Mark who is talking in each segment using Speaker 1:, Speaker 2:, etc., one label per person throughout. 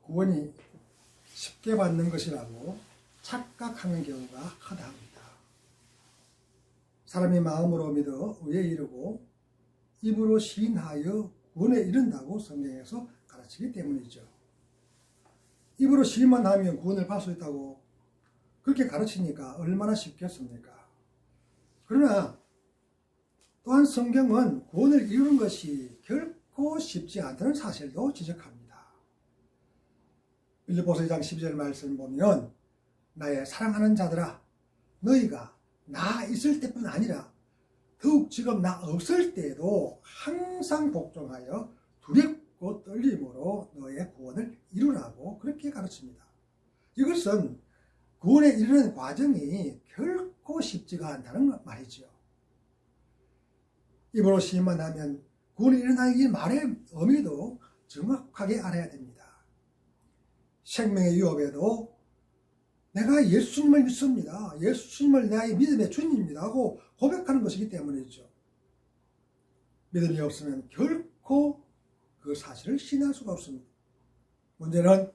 Speaker 1: 구원이 쉽게 받는 것이라고 착각하는 경우가 허다합니다. 사람이 마음으로 믿어 의에 이르고 입으로 시인하여 구원에 이른다고 성경에서 가르치기 때문이죠. 입으로 시인만 하면 구원을 받을 수 있다고 그렇게 가르치니까 얼마나 쉽겠습니까? 그러나 또한 성경은 구원을 이루는 것이 결코 쉽지 않다는 사실도 지적합니다. 빌립보서 2장 12절 말씀 보면 나의 사랑하는 자들아 너희가 나 있을 때뿐 아니라 더욱 지금 나 없을 때에도 항상 복종하여 두렵고 떨림으로 너의 구원을 이루라고 그렇게 가르칩니다. 이것은 구원에 이르는 과정이 결코 쉽지가 않다는 말이죠. 입으로 시인만 하면 구원에 이르나기 말의 의미도 정확하게 알아야 됩니다. 생명의 유업에도 내가 예수님을 믿습니다. 예수님을 나의 믿음의 주님입니다 하고 고백하는 것이기 때문이죠. 믿음이 없으면 결코 그 사실을 신뢰할 수가 없습니다. 문제는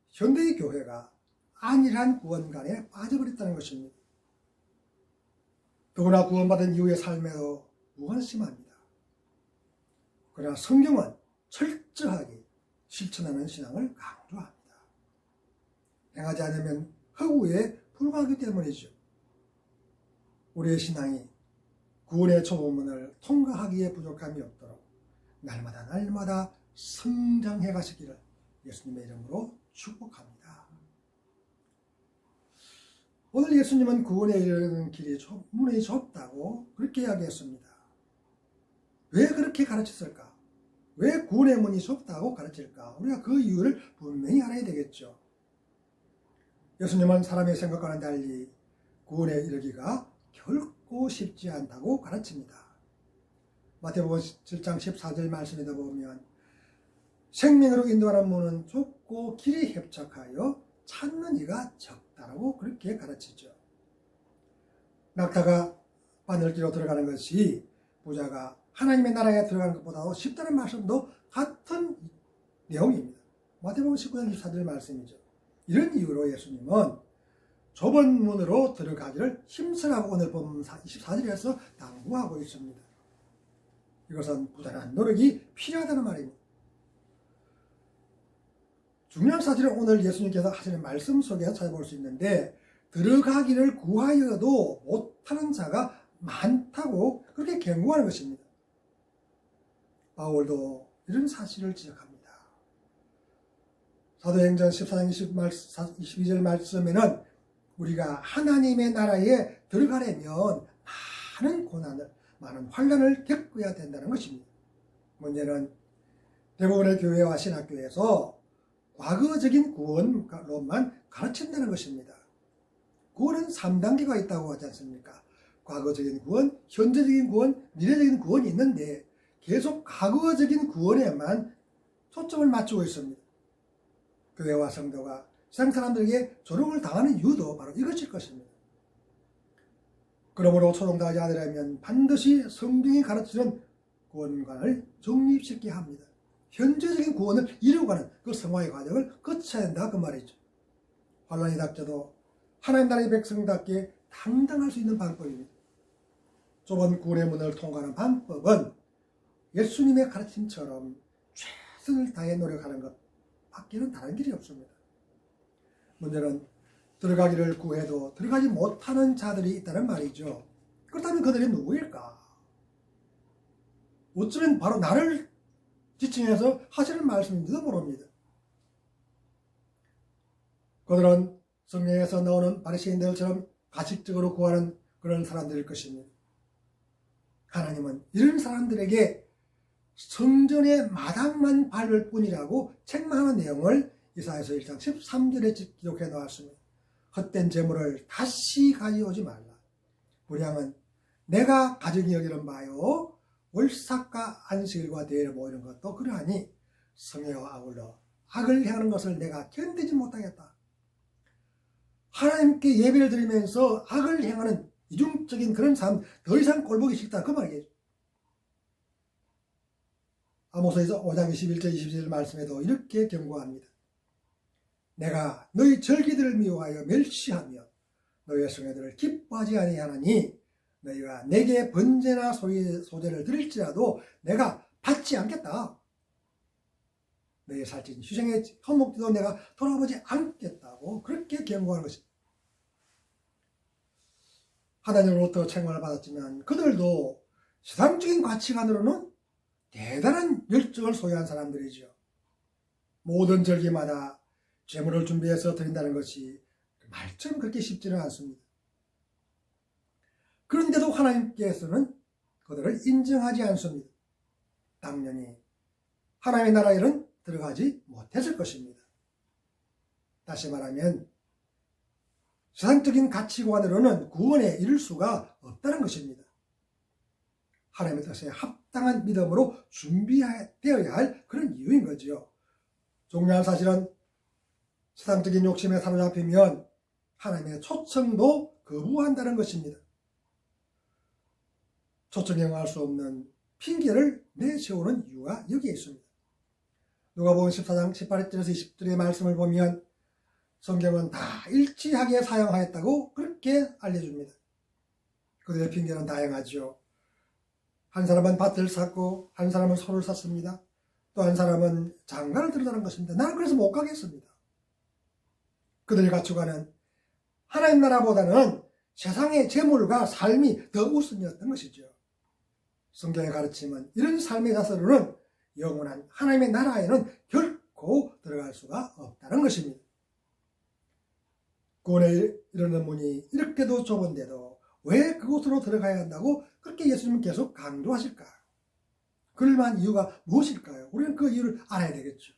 Speaker 1: 현대의 교회가 안일한 구원관에 빠져버렸다는 것입니다. 더구나 구원받은 이후의 삶에도 무관심합니다. 그러나 성경은 철저하게 실천하는 신앙을 강조합니다. 행하지 않으면 허구에 불과하기 때문이죠. 우리의 신앙이 구원의 초보문을 통과하기에 부족함이 없도록 날마다 성장해 가시기를 예수님의 이름으로 축복합니다. 오늘 예수님은 구원에 이르는 길이 문이 좁다고 그렇게 이야기했습니다. 왜 그렇게 가르쳤을까? 왜 구원의 문이 좁다고 가르칠까? 우리가 그 이유를 분명히 알아야 되겠죠. 예수님은 사람의 생각과는 달리 구원에 이르기가 결코 쉽지 않다고 가르칩니다. 마태복음 7장 14절 말씀에도 보면 생명으로 인도하는 문은 좁고 길이 협착하여 찾는 이가 적다라고 그렇게 가르치죠. 낙타가 바늘기로 들어가는 것이 부자가 하나님의 나라에 들어가는 것보다도 쉽다는 말씀도 같은 내용입니다. 마태복음 19장 24절 말씀이죠. 이런 이유로 예수님은 좁은 문으로 들어가기를 힘쓰라고 오늘 본문 24절에서 당부하고 있습니다. 이것은 부단한 노력이 필요하다는 말입니다. 중요한 사실은 오늘 예수님께서 하시는 말씀 속에서 찾아볼 수 있는데 들어가기를 구하여도 못하는 자가 많다고 그렇게 경고하는 것입니다. 바울도 이런 사실을 지적합니다. 사도행전 14장 22절 말씀에는 우리가 하나님의 나라에 들어가려면 많은 고난을, 많은 환난을 겪어야 된다는 것입니다. 문제는 대부분의 교회와 신학교에서 과거적인 구원론만 가르친다는 것입니다. 구원은 3단계가 있다고 하지 않습니까? 과거적인 구원, 현재적인 구원, 미래적인 구원이 있는데 계속 과거적인 구원에만 초점을 맞추고 있습니다. 교회와 성도가 세상 사람들에게 조롱을 당하는 이유도 바로 이것일 것입니다. 그러므로 조롱당하지 않으려면 반드시 성경이 가르치는 구원관을 정립시켜야 합니다. 현재적인 구원을 이루어가는 그 성화의 과정을 거쳐야 한다 그 말이죠. 환난이 닥쳐도 하나님 나라의 백성답게 당당할 수 있는 방법입니다. 좁은 구원의 문을 통과하는 방법은 예수님의 가르침처럼 최선을 다해 노력하는 것 밖에는 다른 길이 없습니다. 문제는 들어가기를 구해도 들어가지 못하는 자들이 있다는 말이죠. 그렇다면 그들이 누구일까? 어쩌면 바로 나를 지칭해서 하시는 말씀인지도 모릅니다. 그들은 성경에서 나오는 바리새인들처럼 가식적으로 구하는 그런 사람들일 것입니다. 하나님은 이런 사람들에게 성전의 마당만 밟을 뿐이라고 책망하는 내용을 이사야서 1장 13절에 기록해 놓았습니다. 헛된 재물을 다시 가져오지 말라. 분향은 내가 가정이 여기는 바요 월삭과 안식일과 대회를 모이는 것도 그러하니 성회와 아울러 악을 행하는 것을 내가 견디지 못하겠다. 하나님께 예배를 드리면서 악을 행하는 이중적인 그런 삶 더 이상 꼴보기 싫다 그 말이겠죠. 아모스에서 5장 21절 22절 말씀에도 이렇게 경고합니다. 내가 너희 절기들을 미워하여 멸시하며 너희의 성회들을 기뻐하지 아니하나니 너희가 내게 번제나 소제를 드릴지라도 내가 받지 않겠다. 너희 살찐 희생의 허목도 내가 돌아보지 않겠다고 그렇게 경고하는 것입니다. 하나님으로부터 책망을 받았지만 그들도 세상적인 가치관으로는 대단한 열정을 소유한 사람들이죠. 모든 절기마다 제물을 준비해서 드린다는 것이 말처럼 그렇게 쉽지는 않습니다. 그런데도 하나님께서는 그들을 인정하지 않습니다. 당연히 하나님의 나라에는 들어가지 못했을 것입니다. 다시 말하면 세상적인 가치관으로는 구원에 이를 수가 없다는 것입니다. 하나님의 뜻에 합당한 믿음으로 준비되어야 할 그런 이유인 거지요. 중요한 사실은 세상적인 욕심에 사로잡히면 하나님의 초청도 거부한다는 것입니다. 초청에 응할 수 없는 핑계를 내세우는 이유가 여기에 있습니다. 누가복음 14장 18절에서 20절의 말씀을 보면 성경은 다 일치하게 사용하였다고 그렇게 알려줍니다. 그들의 핑계는 다양하죠. 한 사람은 밭을 샀고 한 사람은 소를 샀습니다. 또 한 사람은 장가를 들었다는 것입니다. 나는 그래서 못 가겠습니다. 그들이 갖추가는 하나님 나라보다는 세상의 재물과 삶이 더 우선이었던 것이죠. 성경의 가르침은 이런 삶의 자세로는 영원한 하나님의 나라에는 결코 들어갈 수가 없다는 것입니다. 구원에 이르는 문이 이렇게도 좁은데도 왜 그곳으로 들어가야 한다고 그렇게 예수님은 계속 강조하실까? 그럴 만한 이유가 무엇일까요? 우리는 그 이유를 알아야 되겠죠.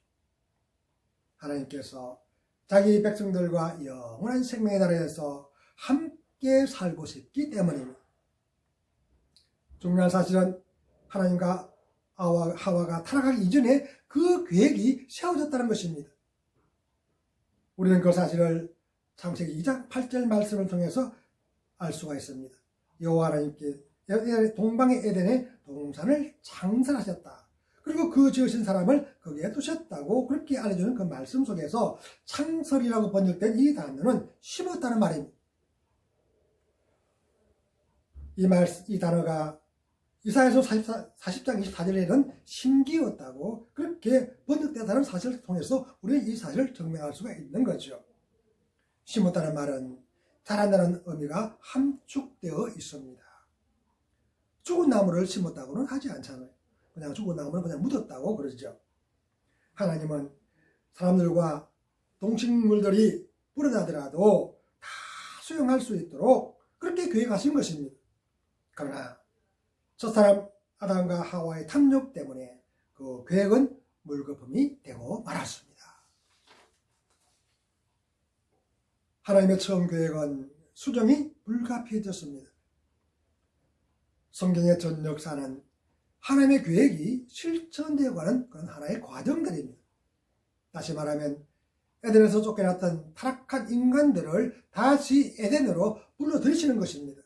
Speaker 1: 하나님께서 자기 백성들과 영원한 생명의 나라에서 함께 살고 싶기 때문입니다. 중요한 사실은 하나님과 하와가 타락하기 이전에 그 계획이 세워졌다는 것입니다. 우리는 그 사실을 창세기 2장 8절 말씀을 통해서 알 수가 있습니다. 여호와 하나님께 동방의 에덴에 동산을 창설하셨다. 그리고 그 지으신 사람을 거기에 두셨다고 그렇게 알려주는 그 말씀 속에서 창설이라고 번역된 이 단어는 심었다는 말입니다. 이 단어가 이사야서 40장 24절에는 심기었다고 그렇게 번역되다는 사실을 통해서 우리는 이 사실을 증명할 수가 있는 거죠. 심었다는 말은 자란다는 의미가 함축되어 있습니다. 죽은 나무를 심었다고는 하지 않잖아요. 그냥 죽은 나무는 그냥 묻었다고 그러죠. 하나님은 사람들과 동식물들이 불어나더라도 다 수용할 수 있도록 그렇게 계획하신 것입니다. 그러나 첫사람 아담과 하와의 탐욕 때문에 그 계획은 물거품이 되고 말았습니다. 하나님의 처음 계획은 수정이 불가피해졌습니다. 성경의 전 역사는 하나님의 계획이 실천되어 가는 그런 하나의 과정들입니다. 다시 말하면 에덴에서 쫓겨났던 타락한 인간들을 다시 에덴으로 불러들이시는 것입니다.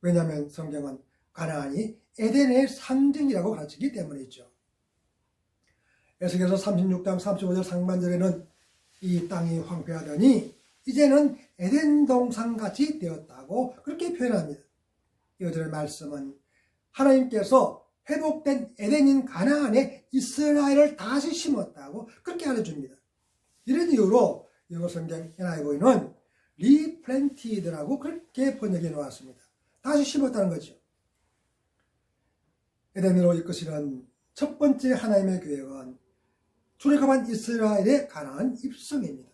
Speaker 1: 왜냐하면 성경은 가나안이 에덴의 상징이라고 가르치기 때문이죠. 에스겔서 36장 35절 상반절에는 이 땅이 황폐하더니 이제는 에덴 동산같이 되었다고 그렇게 표현합니다. 이어절의 말씀은 하나님께서 회복된 에덴인 가나안에 이스라엘을 다시 심었다고 그렇게 알려줍니다. 이런 이유로 영어 성경 NIV는 리플랜티드라고 그렇게 번역해 놓았습니다. 다시 심었다는 거죠. 에덴으로 이끄시는 첫 번째 하나님의 계획은 출애굽한 이스라엘의 가나안 입성입니다.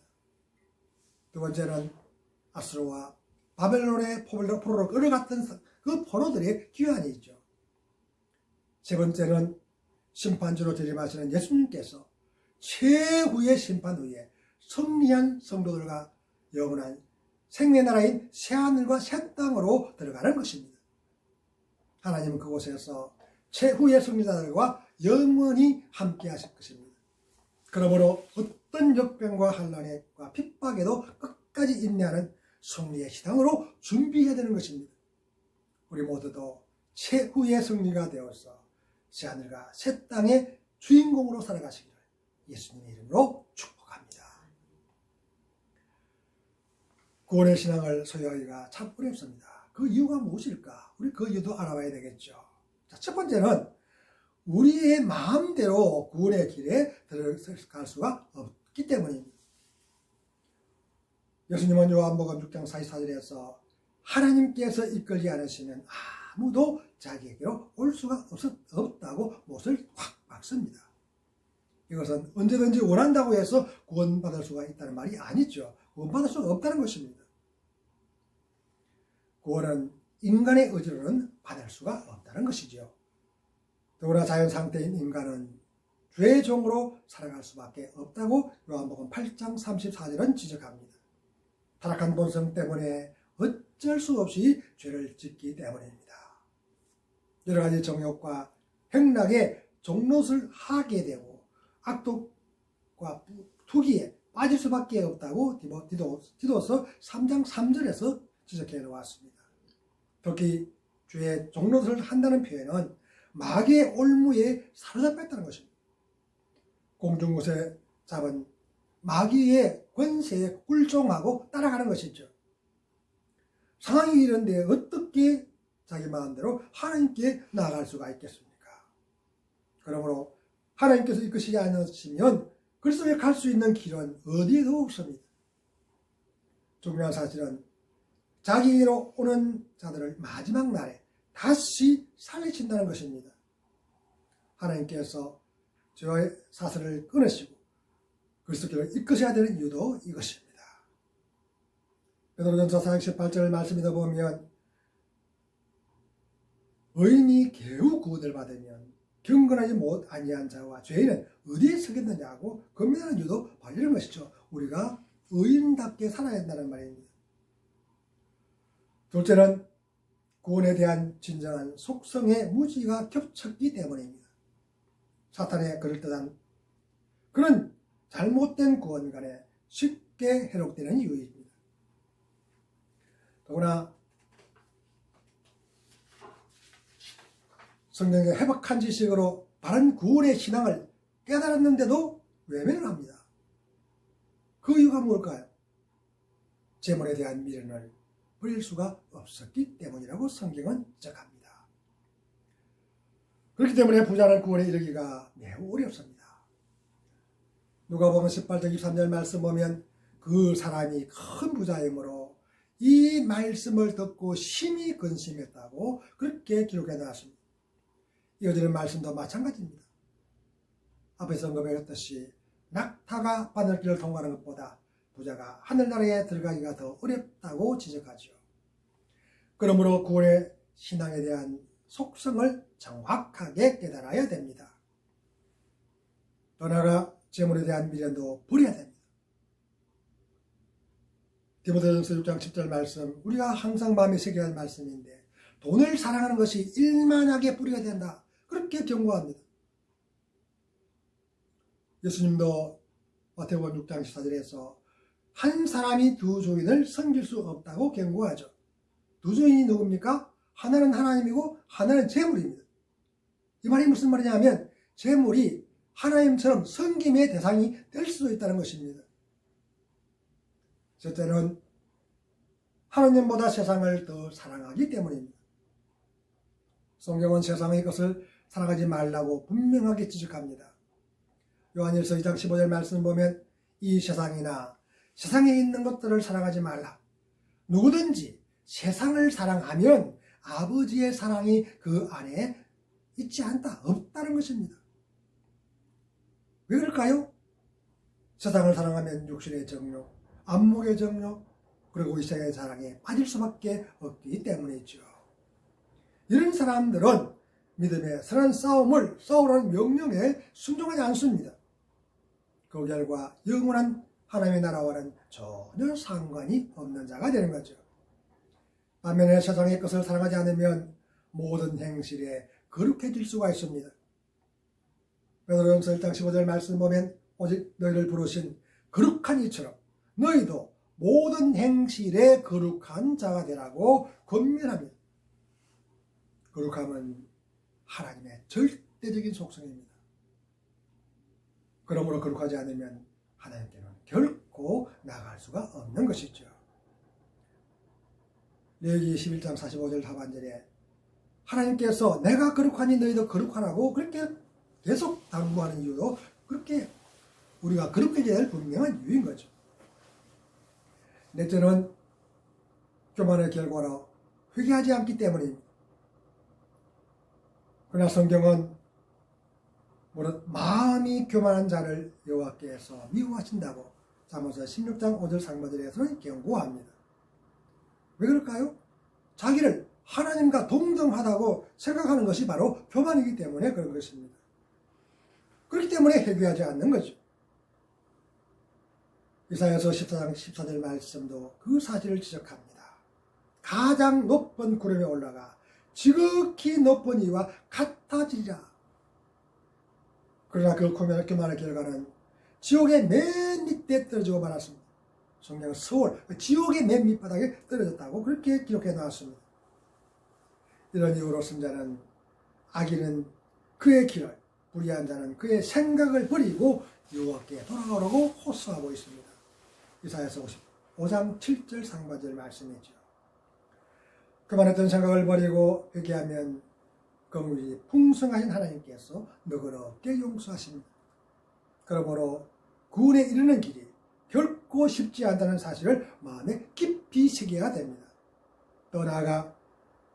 Speaker 1: 두 번째는 아수르와 바벨론의 포로로 끌어갔던 그 포로들의 귀환이죠. 세 번째는 심판주로 재림하시는 예수님께서 최후의 심판 후에 승리한 성도들과 영원한 생명의 나라인 새하늘과 새 땅으로 들어가는 것입니다. 하나님은 그곳에서 최후의 승리자들과 영원히 함께 하실 것입니다. 그러므로 어떤 역병과 환난과 핍박에도 끝까지 인내하는 승리의 시당으로 준비해야 되는 것입니다. 우리 모두도 최후의 승리가 되어서 새하늘과 새 땅의 주인공으로 살아가시기를 예수님의 이름으로 축복합니다. 구원의 신앙을 소유하기가 참 어렵습니다. 그 이유가 무엇일까? 우리 그 이유도 알아봐야 되겠죠. 자, 첫 번째는 우리의 마음대로 구원의 길에 들어갈 수가 없기 때문입니다. 예수님은 요한복음 6장 44절에서 하나님께서 이끌지 않으시면 아무도 자기에게로 올 수가 없다고 못을 확 박습니다. 이것은 언제든지 원한다고 해서 구원받을 수가 있다는 말이 아니죠. 구원받을 수가 없다는 것입니다. 구원은 인간의 의지로는 받을 수가 없다는 것이죠. 더구나 자연 상태인 인간은 죄의 종으로 살아갈 수밖에 없다고 요한복음 8장 34절은 지적합니다. 타락한 본성 때문에 어쩔 수 없이 죄를 짓기 때문입니다. 여러 가지 정욕과 행락에 종노릇을 하게 되고 악독과 투기에 빠질 수밖에 없다고 디도서 3장 3절에서 지적해 놓았습니다. 특히 죄의 종노릇을 한다는 표현은 마귀의 올무에 사로잡혔다는 것입니다. 공중곳에 잡은 마귀의 권세에 굴종하고 따라가는 것이죠. 상황이 이런데 어떻게 자기 마음대로 하나님께 나아갈 수가 있겠습니까? 그러므로 하나님께서 이끄시지 않으시면 그리스도에 갈 수 있는 길은 어디에도 없습니다. 중요한 사실은 자기로 오는 자들을 마지막 날에 다시 살리신다는 것입니다. 하나님께서 죄의 사슬을 끊으시고 그리스도께로 이끄셔야 되는 이유도 이것입니다. 베드로전서 4장 18절 말씀을 보면 의인이 겨우 구원을 받으면 경건하지 못 아니한 자와 죄인은 어디에 서겠느냐고 고민하는 이유도 바로 이런 것이죠. 우리가 의인답게 살아야 한다는 말입니다. 둘째는 구원에 대한 진정한 속성의 무지가 겹쳤기 때문입니다. 사탄의 그럴듯한 그런 잘못된 구원관에 쉽게 해롭되는 이유입니다. 더구나 성경의 해박한 지식으로 바른 구원의 신앙을 깨달았는데도 외면을 합니다. 그 이유가 뭘까요? 재물에 대한 미련을 버릴 수가 없었기 때문이라고 성경은 지적합니다. 그렇기 때문에 부자는 구원에 이르기가 매우 어렵습니다. 누가복음 18장 23절 말씀 보면 그 사람이 큰 부자이므로 이 말씀을 듣고 심히 근심했다고 그렇게 기록해 놨습니다. 이어지는 말씀도 마찬가지입니다. 앞에서 언급했듯이 낙타가 바늘길을 통과하는 것보다 부자가 하늘나라에 들어가기가 더 어렵다고 지적하죠. 그러므로 구원의 신앙에 대한 속성을 정확하게 깨달아야 됩니다. 또 나아가 재물에 대한 미련도 버려야 됩니다. 디모데전서 6장 10절 말씀, 우리가 항상 마음에 새겨야 할 말씀인데 돈을 사랑하는 것이 일만하게 뿌리가 된다. 그렇게 경고합니다. 예수님도 마태복음 6장 14절에서 한 사람이 두 주인을 섬길 수 없다고 경고하죠. 두 주인이 누굽니까? 하나는 하나님이고 하나는 재물입니다. 이 말이 무슨 말이냐면 재물이 하나님처럼 섬김의 대상이 될 수도 있다는 것입니다. 첫째는 하나님보다 세상을 더 사랑하기 때문입니다. 성경은 세상의 것을 사랑하지 말라고 분명하게 지적합니다. 요한일서 2장 15절 말씀 보면 이 세상이나 세상에 있는 것들을 사랑하지 말라. 누구든지 세상을 사랑하면 아버지의 사랑이 그 안에 있지 않다, 없다는 것입니다. 왜 그럴까요? 세상을 사랑하면 육신의 정욕, 안목의 정욕, 그리고 이 세상의 사랑에 빠질 수밖에 없기 때문이죠. 이런 사람들은 믿음의 선한 싸움을 싸우라는 명령에 순종하지 않습니다. 그 결과 영원한 하나님의 나라와는 전혀 상관이 없는 자가 되는 거죠. 반면에 세상의 것을 사랑하지 않으면 모든 행실에 거룩해질 수가 있습니다. 베드로전서 1장 15절 말씀 보면 오직 너희를 부르신 거룩한 이처럼 너희도 모든 행실에 거룩한 자가 되라고 권면합니다. 거룩함은 하나님의 절대적인 속성입니다. 그러므로 거룩하지 않으면 하나님께는 결코 나갈 수가 없는 것이죠. 레위기 11장 45절 하반절에 하나님께서 내가 거룩하니 너희도 거룩하라고 그렇게 계속 당부하는 이유도 그렇게 우리가 거룩해져야 할 분명한 이유인 거죠. 넷째는 교만의 결과로 회개하지 않기 때문입니다. 그러나 성경은 무릇 마음이 교만한 자를 여호와께서 미워하신다고 잠언서 16장 5절 상반절에서는 경고합니다. 왜 그럴까요? 자기를 하나님과 동등하다고 생각하는 것이 바로 교만이기 때문에 그런 것입니다. 그렇기 때문에 회개하지 않는 거죠. 이사야서 14장 14절 말씀도 그 사실을 지적합니다. 가장 높은 구름에 올라가 지극히 높은 이와 같아지리라. 그러나 그 교만의 결과는 지옥의 맨 밑에 떨어지고 말았습니다. 성경은 서울, 지옥의 맨 밑바닥에 떨어졌다고 그렇게 기록해 놨습니다. 이런 이유로 선자는 악인은 그의 길을, 불의한 자는 그의 생각을 버리고 여호와께 돌아오라고 호소하고 있습니다. 이사야서 55장 7절 상반절 말씀이죠. 그만했던 생각을 버리고 회개하면 긍휼이 풍성하신 하나님께서 너그럽게 용서하십니다. 그러므로 구원에 이르는 길이 결코 쉽지 않다는 사실을 마음에 깊이 새겨야 됩니다. 또 나아가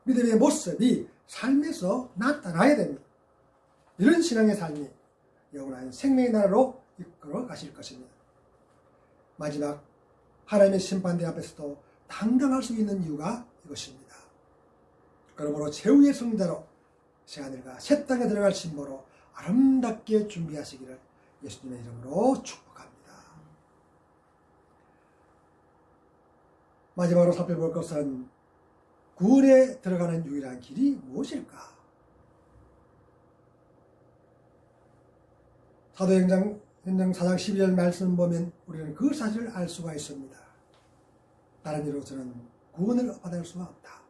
Speaker 1: 믿음의 모습이 삶에서 나타나야 됩니다. 이런 신앙의 삶이 영원한 생명의 나라로 이끌어 가실 것입니다. 마지막, 하나님의 심판대 앞에서도 당당할 수 있는 이유가 이것입니다. 그러므로 최후의 승자로 새하늘과 새 땅에 들어갈 신보로 아름답게 준비하시기를 예수님의 이름으로 축복합니다. 마지막으로 살펴볼 것은 구원에 들어가는 유일한 길이 무엇일까? 사도행전 4장 12절 말씀 보면 우리는 그 사실을 알 수가 있습니다. 다른 이로서는 구원을 받을 수가 없다.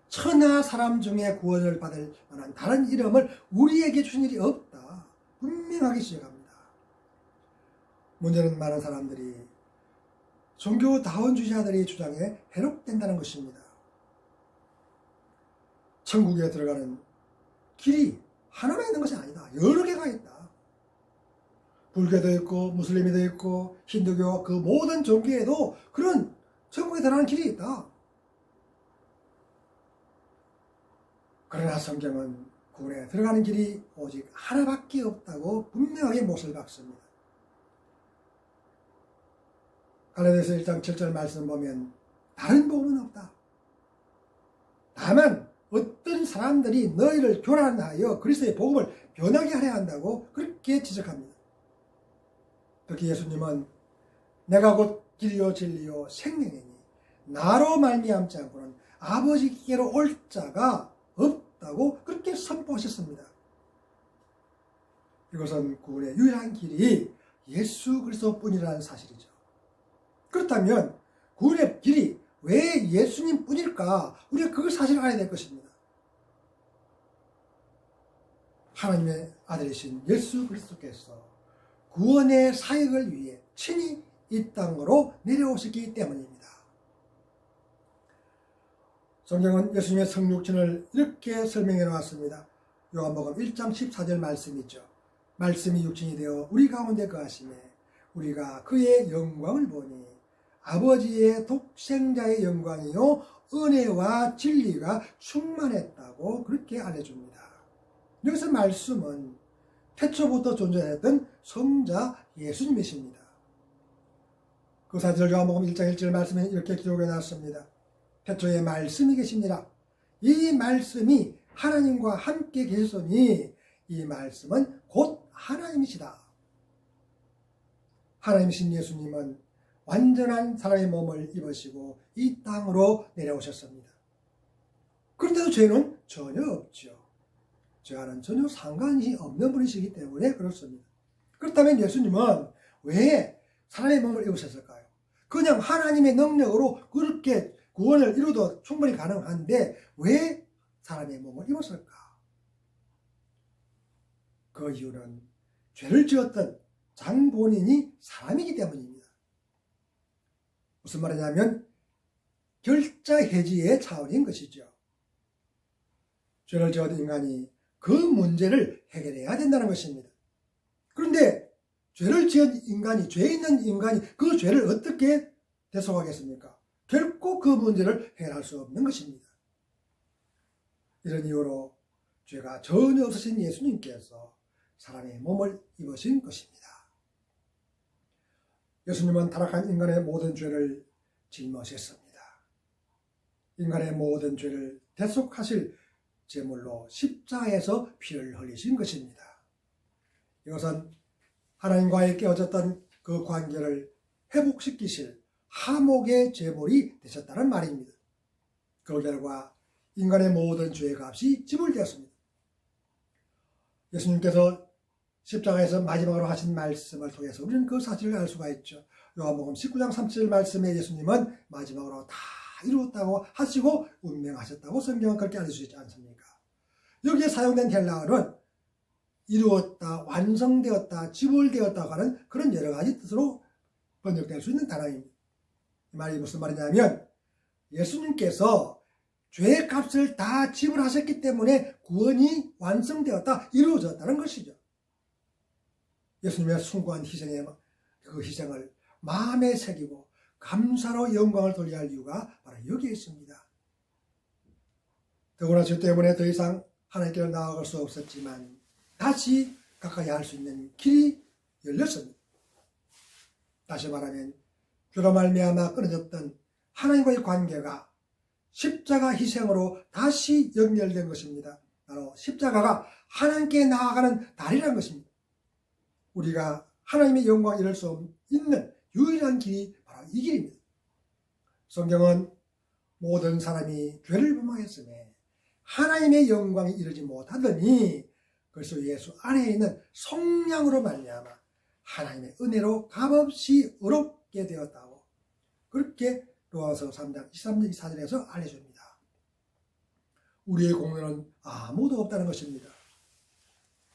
Speaker 1: 천하 사람 중에 구원을 받을 만한 다른 이름을 우리에게 주신 일이 없다. 분명하게 지적합니다. 문제는 많은 사람들이 종교다원주의자들의 주장에 해롭된다는 것입니다. 천국에 들어가는 길이 하나만 있는 것이 아니다. 여러 개가 있다. 불교도 있고 무슬림도 있고 힌두교 그 모든 종교에도 그런 천국에 들어가는 길이 있다. 그러나 성경은 구원에 들어가는 길이 오직 하나밖에 없다고 분명하게 못을 박습니다. 갈라디아서 1장 7절 말씀 보면 다른 복음은 없다. 다만 어떤 사람들이 너희를 교란하여 그리스도의 복음을 변하게 하려 한다고 그렇게 지적합니다. 특히 예수님은 내가 곧 길이요 진리요 생명이니 나로 말미암지 않고는 아버지께로 올 자가 없다고 그렇게 선포하셨습니다. 이것은 구원의 유일한 길이 예수 그리스도뿐이라는 사실이죠. 그렇다면 구원의 길이 왜 예수님 뿐일까? 우리가 그 사실을 알아야 될 것입니다. 하나님의 아들이신 예수 그리스도께서 구원의 사역을 위해 친히 이 땅으로 내려오셨기 때문입니다. 성경은 예수님의 성육신을 이렇게 설명해 놓았습니다. 요한복음 1장 14절 말씀이죠. 말씀이 육신이 되어 우리 가운데 거하시매 우리가 그의 영광을 보니 아버지의 독생자의 영광이요 은혜와 진리가 충만했다고 그렇게 알려줍니다. 여기서 말씀은 태초부터 존재했던 성자 예수님이십니다. 그 사실을 요한복음 1장 1절 말씀에 이렇게 기록해 놨습니다. 태초에 말씀이 계시니라. 이 말씀이 하나님과 함께 계셨으니 이 말씀은 곧 하나님이시다. 하나님이신 예수님은 완전한 사람의 몸을 입으시고 이 땅으로 내려오셨습니다. 그런데도 죄는 전혀 없죠. 죄와는 전혀 상관이 없는 분이시기 때문에 그렇습니다. 그렇다면 예수님은 왜 사람의 몸을 입으셨을까요? 그냥 하나님의 능력으로 그렇게 구원을 이루어도 충분히 가능한데 왜 사람의 몸을 입었을까? 그 이유는 죄를 지었던 장본인이 사람이기 때문입니다. 무슨 말이냐면 결자 해지의 차원인 것이죠. 죄를 지은 인간이 그 문제를 해결해야 된다는 것입니다. 그런데 죄를 지은 인간이, 죄 있는 인간이 그 죄를 어떻게 대속하겠습니까? 결코 그 문제를 해결할 수 없는 것입니다. 이런 이유로 죄가 전혀 없으신 예수님께서 사람의 몸을 입으신 것입니다. 예수님은 타락한 인간의 모든 죄를 짊어졌습니다. 인간의 모든 죄를 대속하실 제물로 십자가에서 피를 흘리신 것입니다. 이것은 하나님과의 깨어졌던 그 관계를 회복시키실 화목의 제물이 되셨다는 말입니다. 그 결과 인간의 모든 죄의 값이 지불되었습니다. 예수님께서 십자가에서 마지막으로 하신 말씀을 통해서 우리는 그 사실을 알 수가 있죠. 요한복음 19장 37절 말씀에 예수님은 마지막으로 다 이루었다고 하시고 운명하셨다고 성경은 그렇게 알려주시지 않습니까? 여기에 사용된 헬라어는 이루었다, 완성되었다, 지불되었다고 하는 그런 여러 가지 뜻으로 번역될 수 있는 단어입니다. 이 말이 무슨 말이냐면 예수님께서 죄의 값을 다 지불하셨기 때문에 구원이 완성되었다, 이루어졌다는 것이죠. 예수님의 숭고한 희생의 그 희생을 마음에 새기고 감사로 영광을 돌려야 할 이유가 바로 여기에 있습니다. 더구나 죄 때문에 더 이상 하나님께로 나아갈 수 없었지만 다시 가까이 할 수 있는 길이 열렸습니다. 다시 말하면 죄로 말미암아 끊어졌던 하나님과의 관계가 십자가 희생으로 다시 연결된 것입니다. 바로 십자가가 하나님께 나아가는 다리라는 것입니다. 우리가 하나님의 영광에 이를 수 있는 유일한 길이 바로 이 길입니다. 성경은 모든 사람이 죄를 범하였음에 하나님의 영광에 이르지 못하더니 그래서 예수 안에 있는 성령으로 말미암아 하나님의 은혜로 값없이 의롭게 되었다고 그렇게 로마서 3장 23절 24절에서 알려줍니다. 우리의 공로는 아무도 없다는 것입니다.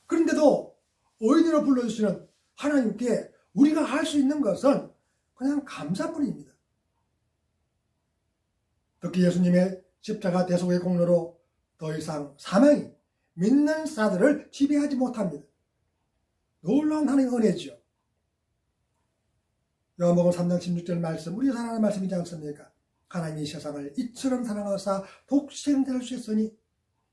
Speaker 1: 그런데도 의인으로 불러주시는 하나님께 우리가 할 수 있는 것은 그냥 감사뿐입니다. 특히 예수님의 십자가 대속의 공로로 더 이상 사망이 믿는 자들을 지배하지 못합니다. 놀라운 하나님의 은혜죠. 요한복음 3장 16절 말씀, 우리가 잘 아는 말씀이지 않습니까? 하나님이 세상을 이처럼 사랑하사 독생자를 주셨으니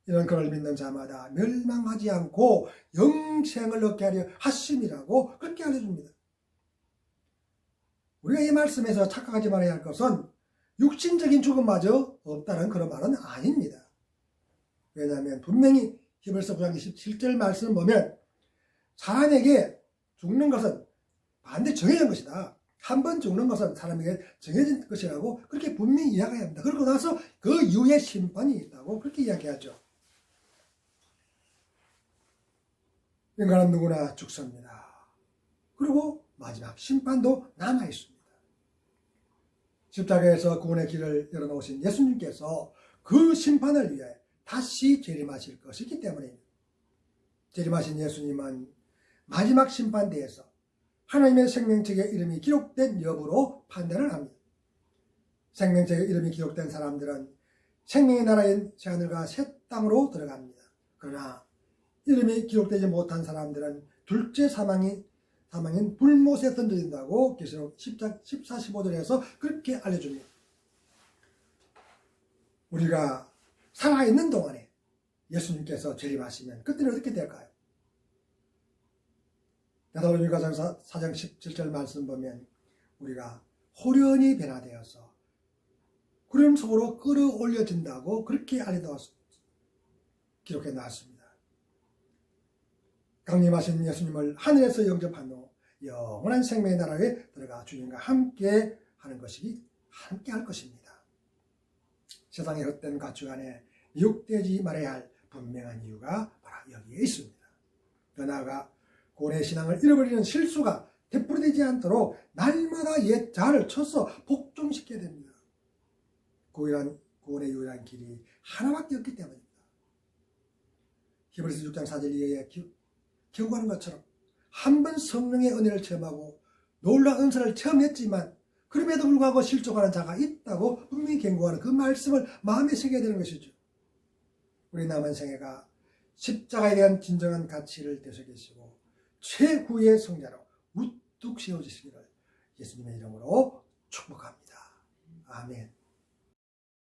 Speaker 1: 이런 그를 믿는 자마다 멸망하지 않고 영생을 얻게 하려 하심이라고 그렇게 알려줍니다. 우리가 이 말씀에서 착각하지 말아야 할 것은 육신적인 죽음마저 없다는 그런 말은 아닙니다. 왜냐하면 분명히 히브리서 9장 27절 말씀을 보면 사람에게 죽는 것은 반드시 정해진 것이다. 한 번 죽는 것은 사람에게 정해진 것이라고 그렇게 분명히 이야기해야 합니다. 그러고 나서 그 이후에 심판이 있다고 그렇게 이야기하죠. 인간은 누구나 죽습니다. 그리고 마지막 심판도 남아 있습니다. 십자가에서 구원의 길을 열어놓으신 예수님께서 그 심판을 위해 다시 재림하실 것이기 때문입니다. 재림하신 예수님은 마지막 심판대에서 하나님의 생명책에 이름이 기록된 여부로 판단을 합니다. 생명책에 이름이 기록된 사람들은 생명의 나라인 새하늘과 새 땅으로 들어갑니다. 그러나 이름이 기록되지 못한 사람들은 둘째 사망인 불못에 던져진다고 계시록 14, 15절에서 그렇게 알려줍니다. 우리가 살아있는 동안에 예수님께서 재림하시면 그때는 어떻게 될까요? 야사로니가서 4장 17절 말씀 보면 우리가 호련히 변화되어서 구름 속으로 끌어올려진다고 그렇게 기록해 나왔습니다. 강림하신 예수님을 하늘에서 영접한 후 영원한 생명의 나라에 들어가 주님과 함께 하는 것이 함께 할 것입니다. 세상의 헛된 가축 안에 미혹되지 말아야 할 분명한 이유가 바로 여기에 있습니다. 더 나아가 구원의 신앙을 잃어버리는 실수가 되풀이되지 않도록 날마다 옛 자를 쳐서 복종시켜야 됩니다. 구원의 유일한 길이 하나밖에 없기 때문입니다. 히브리서 6장 4절 이하에 경고하는 것처럼 한 번 성령의 은혜를 체험하고 놀라운 은사를 체험했지만 그럼에도 불구하고 실족하는 자가 있다고 분명히 경고하는 그 말씀을 마음에 새겨야 되는 것이죠. 우리 남은 생애가 십자가에 대한 진정한 가치를 되새기시고 최후의 성자로 우뚝 세워지시기를 예수님의 이름으로 축복합니다. 아멘.